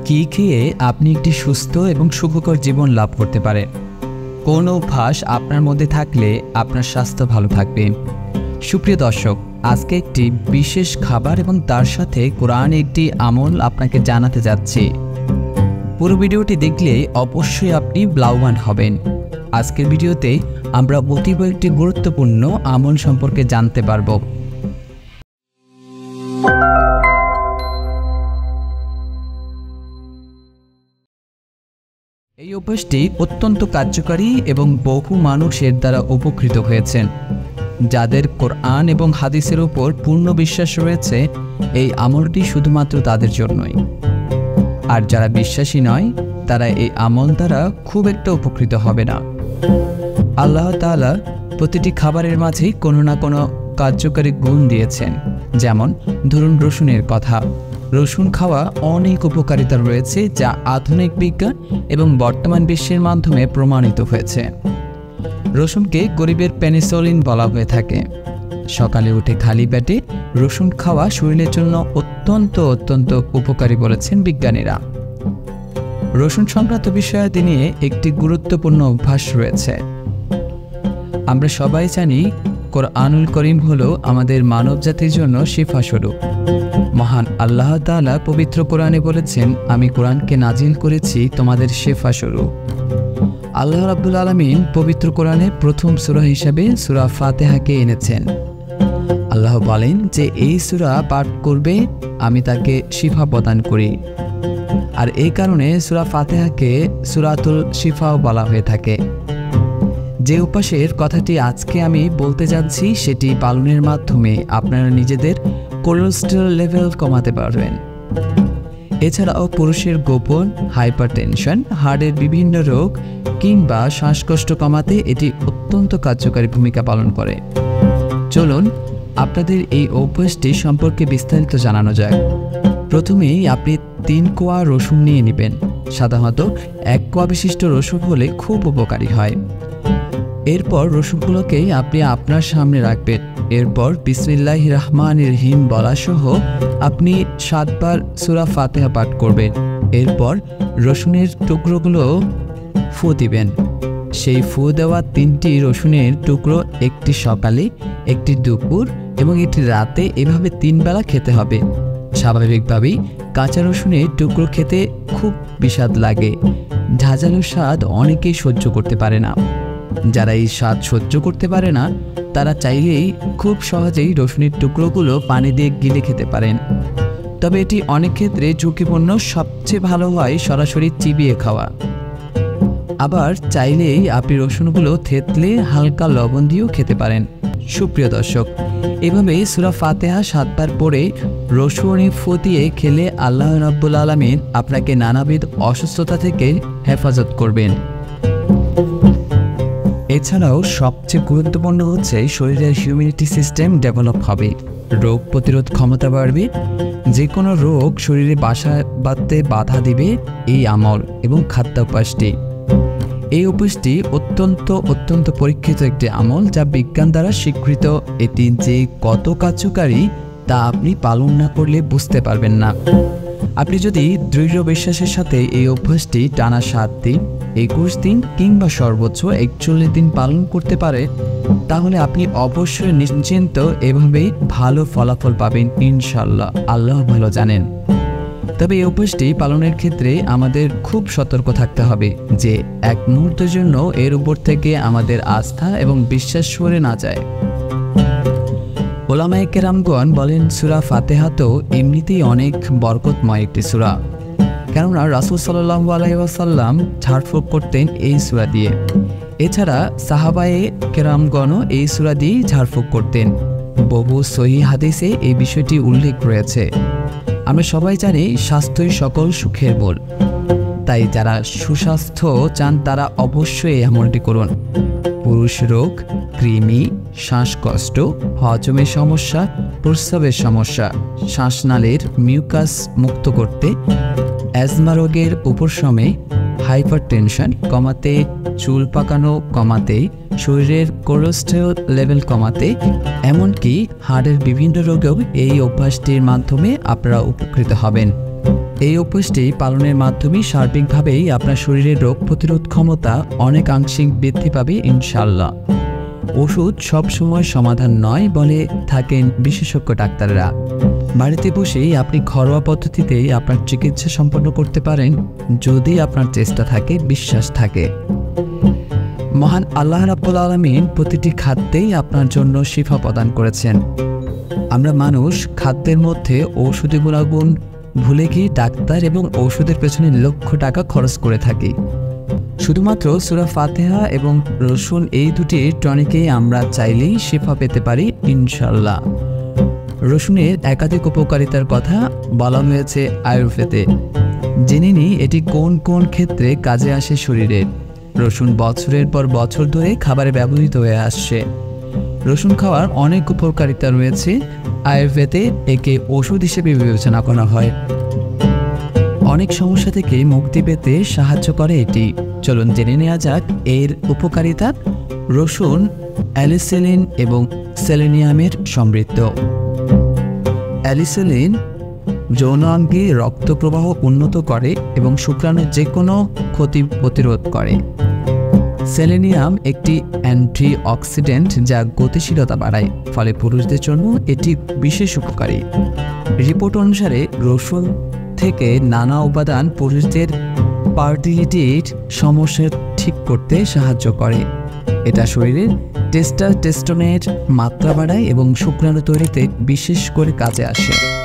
কি খেয়ে আপনি একটি সুস্থ এবং সুখকর জীবন লাভ করতে পারেন? কোন অভ্যাস আপনার মধ্যে থাকলে আপনার স্বাস্থ্য ভালো থাকবে? সুপ্রিয় দর্শক, আজকে একটি বিশেষ খাবার এবং তার সাথে কোরআন একটি আমল আপনাকে জানাতে যাচ্ছি। পুরো ভিডিওটি দেখলে অবশ্যই আপনি লাভবান হবেন। আজকের ভিডিওতে আমরা অতীব একটি গুরুত্বপূর্ণ আমল সম্পর্কে জানতে পারব। এই অভ্যাসটি অত্যন্ত কার্যকারী এবং বহু মানুষ এর দ্বারা উপকৃত হয়েছেন। যাদের কোরআন এবং হাদিসের উপর পূর্ণ বিশ্বাস রয়েছে, এই আমলটি শুধুমাত্র তাদের জন্যই। আর যারা বিশ্বাসী নয়, তারা এই আমল দ্বারা খুব একটা উপকৃত হবে না। আল্লাহ তাআলা প্রতিটি খাবারের মাঝেই কোনো না কোনো কার্যকারী গুণ দিয়েছেন। যেমন ধরুন রসুনের কথা। রসুন খাওয়া অনেক উপকারিতা রয়েছে, যা আধুনিক বিজ্ঞান এবং বর্তমান বিশ্বের মাধ্যমে প্রমাণিত হয়েছে। রসুনকে গরিবের পেনিসিলিন বলা হয়ে থাকে। সকালে উঠে খালি পেটে রসুন খাওয়া শরীরের জন্য অত্যন্ত উপকারী বলেছেন বিজ্ঞানীরা। রসুন সংক্রান্ত বিষয়াদি নিয়ে একটি গুরুত্বপূর্ণ অভ্যাস রয়েছে। আমরা সবাই জানি, কোরআনুল করিম হলো আমাদের মানব জাতির জন্য শিফা স্বরূপ। মহান আল্লাহ তাআলা পবিত্র কোরআনে বলেছেন, আমি কোরআনকে নাজিল করেছি তোমাদের শিফা স্বরূপ। আল্লাহ রাব্বুল আলামিন পবিত্র কোরআনে প্রথম সূরা হিসেবে সূরা ফাতিহাকে এনেছেন। আল্লাহ বলেন যে এই সূরা পাঠ করবে আমি তাকে শিফা প্রদান করি। আর এই কারণে সূরা ফাতিহাকে সূরাতুল শিফাও বলা হয়ে থাকে। যে অভ্যাসের কথাটি আজকে আমি বলতে যাচ্ছি, সেটি পালনের মাধ্যমে আপনারা নিজেদের কোলেস্টেরল লেভেল কমাতে পারবেন। এছাড়াও পুরুষের গোপন হাইপারটেনশন, হার্টের বিভিন্ন রোগ কিংবা শ্বাসকষ্ট কমাতে এটি অত্যন্ত কার্যকারী ভূমিকা পালন করে। চলুন আপনাদের এই অভ্যাসটি সম্পর্কে বিস্তারিত জানানো যাক। প্রথমেই আপনি 3 কোয়া রসুন নিয়ে নেবেন। সাধারণত 1 কোয়া বিশিষ্ট রসুন হলে খুব উপকারী হয়। এরপর রসুনগুলোকে আপনি আপনার সামনে রাখবেন। এরপর বিসমিল্লাহির রহমানির রহিম বলা সহ আপনি 7 বার সূরা ফাতিহা পাঠ করবেন। এরপর রসুনের টুকরোগুলো ফু দিবেন। সেই ফু দেওয়া 3টি রসুনের টুকরো, একটি সকালে, একটি দুপুর এবং একটি রাতে, এভাবে 3 বেলা খেতে হবে। স্বাভাবিকভাবেই কাঁচা রসুনের টুকরো খেতে খুব বিস্বাদ লাগে। ঝাঁঝালো স্বাদ অনেকেই সহ্য করতে পারে না। যারা এই স্বাদ সহ্য করতে পারে না, তারা চাইলেই খুব সহজেই রসুনের টুকরোগুলো পানি দিয়ে গিলে খেতে পারেন। তবে এটি অনেক ক্ষেত্রে ঝুঁকিপূর্ণ। সবচেয়ে ভালো হয় সরাসরি চিবিয়ে খাওয়া। আবার চাইলেই আপনি রসুনগুলো থেতলে হালকা লবণ দিয়েও খেতে পারেন। সুপ্রিয় দর্শক, এভাবে সূরা ফাতিহা 7 বার পড়ে রসুন ফু দিয়ে খেলে আল্লাহ রাব্বুল আলামিন আপনাকে নানাবিধ অসুস্থতা থেকে হেফাজত করবেন। এছাড়াও সবচেয়ে গুরুত্বপূর্ণ হচ্ছে শরীরের ইমিউনিটি সিস্টেম ডেভেলপ হবে, রোগ প্রতিরোধ ক্ষমতা বাড়বে। যে কোনো রোগ শরীরে বাসা বাঁধতে বাধা দিবে এই আমল এবং খাদ্যাভ্যাসটি। এই অভ্যাসটি অত্যন্ত পরীক্ষিত একটি আমল, যা বিজ্ঞান দ্বারা স্বীকৃত। এটি যে কত কার্যকারী তা আপনি পালন না করলে বুঝতে পারবেন না। আপনি যদি দৃঢ় বিশ্বাসের সাথে এই অভ্যাসটি টানা 7 দিন, 21 দিন কিংবা সর্বোচ্চ 41 দিন পালন করতে পারে, তাহলে আপনি অবশ্যই নিশ্চিন্ত এভাবেই ভালো ফলাফল পাবেন ইনশাআল্লাহ। আল্লাহ ভালো জানেন। তবে এই অভ্যাসটি পালনের ক্ষেত্রে আমাদের খুব সতর্ক থাকতে হবে যে 1 মুহূর্তের জন্য এর উপর থেকে আমাদের আস্থা এবং বিশ্বাস সরে না যায়। ওলামায়ে কেরামগণ বলেন, সূরা ফাতিহা তো এমনিতেই অনেক বরকতময় একটি সূরা, কেননা রাসূল সাল্লাল্লাহু আলাইহি ওয়াসাল্লাম ঝাড়ফুঁক করতেন এই সূরা দিয়ে। এছাড়া সাহাবায়ে কেরামগণও এই সূরা দিয়েই ঝাড়ফুঁক করতেন। বহু সহিহ হাদিসে এই বিষয়টি উল্লেখ রয়েছে। আমরা সবাই জানি, স্বাস্থ্যই সকল সুখের মূল। তাই যারা সুস্বাস্থ্য চান, তারা অবশ্যই এই আমলটি করুন। পুরুষ রোগ, কৃমি, শ্বাসকষ্ট, হজমের সমস্যা, প্রস্রাবের সমস্যা, শ্বাসনালীর মিউকাস মুক্ত করতে, অ্যাজমা রোগের উপশমে, হাইপারটেনশন কমাতে, চুল পাকানো কমাতে, শরীরের কোলেস্টেরল লেভেল কমাতে, এমনকি হাড়ের বিভিন্ন রোগেও এই অভ্যাসটির মাধ্যমে আপনারা উপকৃত হবেন। এই অভ্যাসটি পালনের মাধ্যমে সার্বিকভাবেই আপনার শরীরের রোগ প্রতিরোধ ক্ষমতা অনেকাংশিক বৃদ্ধি পাবে ইনশাআল্লাহ। ওষুধ সবসময় সমাধান নয় বলে থাকেন বিশেষজ্ঞ ডাক্তাররা। বাড়িতে বসেই আপনি ঘরোয়া পদ্ধতিতেই আপনার চিকিৎসা সম্পন্ন করতে পারেন যদি আপনার চেষ্টা থাকে, বিশ্বাস থাকে। মহান আল্লাহ রাব্বুল আলামিন প্রতিটি খাদ্যেই আপনার জন্য শিফা প্রদান করেছেন। আমরা মানুষ খাদ্যের মধ্যে ঔষধি গুণাগুণ ভুলে গিয়ে ডাক্তার এবং ঔষধের পেছনে লক্ষ টাকা খরচ করে থাকি। শুধুমাত্র সূরা ফাতিহা এবং রসুন এই দুটি টনিকেই আমরা চাইলেই শিফা পেতে পারি ইনশাআল্লাহ। রসুনের একাধিক উপকারিতার কথা বলা হয়েছে আয়ুর্বেদে। জেনে নিই এটি কোন কোন ক্ষেত্রে কাজে আসে শরীরের। রসুন বছরের পর বছর ধরে খাবারে ব্যবহৃত হয়ে আসছে। রসুন খাওয়ার অনেক উপকারিতা রয়েছে। আয়ুর্বেদে একে ওষুধ হিসেবে বিবেচনা করা হয়। অনেক সমস্যা থেকে মুক্তি পেতে সাহায্য করে এটি। চলুন জেনে নেওয়া যাক এর উপকারিতা। রসুন অ্যালিসিলিন এবং সেলেনিয়ামের সমৃদ্ধ। অ্যালিসিলিন যৌনাঙ্গে রক্ত প্রবাহ উন্নত করে এবং শুক্রাণুর যে কোনো ক্ষতি প্রতিরোধ করে। সেলেনিয়াম একটি অ্যান্টিঅক্সিডেন্ট যা গতিশীলতা বাড়ায়, ফলে পুরুষদের জন্য এটি বিশেষ উপকারী। রিপোর্ট অনুসারে রসুন থেকে নানা উপাদান পুরুষদের ফার্টিলিটির সমস্যা ঠিক করতে সাহায্য করে। এটা শরীরের টেস্টোস্টেরনের মাত্রা বাড়ায় এবং শুক্রাণু তৈরিতে বিশেষ করে কাজে আসে।